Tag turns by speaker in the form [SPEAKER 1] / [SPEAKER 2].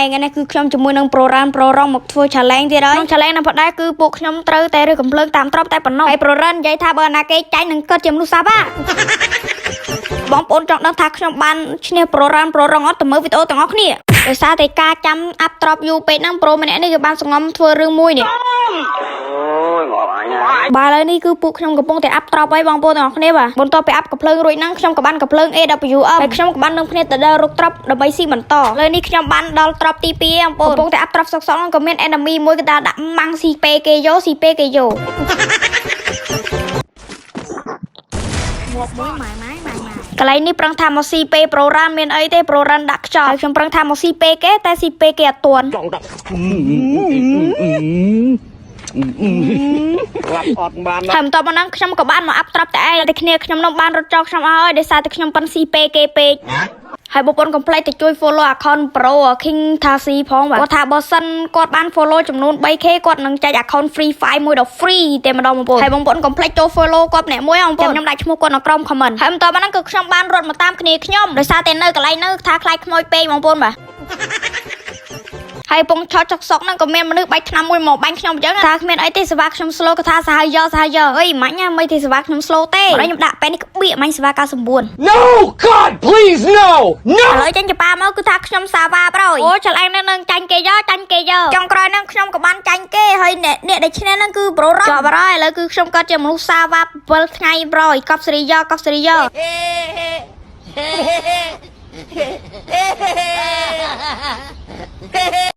[SPEAKER 1] ថ្ងៃនេះគឺខ្ញុំជាមួយនឹងប្រូរ៉ានប្រូរងមកធ្វើ challenge ទៀតហើយក្នុង challenge នៅផដែរគឺពួកខ្ញុំត្រូវតែរើកំភ្លើងតាមត្រប់តែប៉ុណ្ណោះហើយប្រូរ៉ាននិយាយថាបើណាគេចាញ់នឹងកើតជាមនុស្សសាបាបងប្អូនចង់ដឹងថាខ្ញុំបានឈ្នះប្រូរ៉ានប្រូរងអត់ទៅមើលវីដេអូទាំងអស់គ្នាដោយសារតែការចាំអាប់ត្រប់យូរពេកហ្នឹងប្រូម្នាក់នេះគឺបានសង្ងំធ្វើរឿងមួយនេះបាទឥឡូវនេះគឺពួកខ្ញុំកំពុងតែអាប់ត្រប់ហើយបងប្អូនទាំងអស់គ្នាបាទបន្ទាប់ពីអាប់កំភ្លើងរួចហ្នឹងខ្ញុំក៏បានកំភ្លើង AWM ហើយខ្ញុំក៏បាននឹងគ្នាទៅដល់រុកត្រប់ដើម្បីស៊ីបន្តឥឡូវនេះខ្ញុំបានដល់ត្រប់ទី2បងប្អូនកំពុងតែអាប់ត្រប់សុកៗហ្នឹងក៏មាន enemy មួយគេដាក់ម៉ាំងស៊ីពេគេយកស៊ីពេគេយកមួយម៉ាយកន្លែងនេះប្រឹងថាមកស៊ីពេប្រូរ៉ានមានអីទេប្រូរ៉ានដាក់ខ្យល់ខ្ញុំប្រឹងថាមកស៊ីពេគេតែស៊ីពេគេអត់ទាន់អត់បានហើយបន្តមកហ្នឹងខ្ញុំក៏បានមកអាប់ត្រប់តែឯងតែគ្នាខ្ញុំនឹងបានរត់ចោលខ្ញុំអស់ហើយដោយសារតែខ្ញុំប៉ិនស៊ីពេគេពេកហើយបងប្អូនកុំភ្លេចទៅជួយ follow account Pro King Thasi ផងបាទគាត់ថាបើសិនគាត់បាន follow ចំនួន 3k គាត់នឹងចែក account free file មួយដល់ free តែម្ដងបងប្អូនហើយបងប្អូនកុំភ្លេចចូល follow គាត់ម្នាក់មួយបងប្អូនខ្ញុំដាក់ឈ្មោះគាត់នៅក្រោម comment ហើយបន្តមកហ្នឹងគឺខ្ញុំបានរត់មកតាមគ្នាខ្ញុំដោយសារតែនៅកន្លែងហ្នឹងថាខ្លាចខ្មោចពេកបងប្អូនបាទហើយពងឆោតចុកសុកហ្នឹងក៏មានមនុស្សបាច់ឆ្នាំមួយមកបាញ់ខ្ញុំអញ្ចឹងថាគ្មានអីទេសេវាខ្ញុំ slow ក៏ថាសាហាវយកអីមិនញ៉ាំមិនទេសេវាខ្ញុំ slow ទេបើខ្ញុំដាក់ពេលនេះក្បៀកមាញ់សេវា99
[SPEAKER 2] No God please no
[SPEAKER 1] ឥឡូវចាញ់ចប៉ាមកគឺថាខ្ញុំសាវ៉ាប្រយអូឆ្លងនឹងចាញ់គេយកចុងក្រោយហ្នឹងខ្ញុំក៏បានចាញ់គេហើយអ្នកដែលឈ្នះហ្នឹងគឺប្រូរ៉ាចប់ហើយឥឡូវគឺខ្ញុំក៏ជាមនុស្សសាវ៉ា7ថ្ងៃប្រយកប់សេរីយក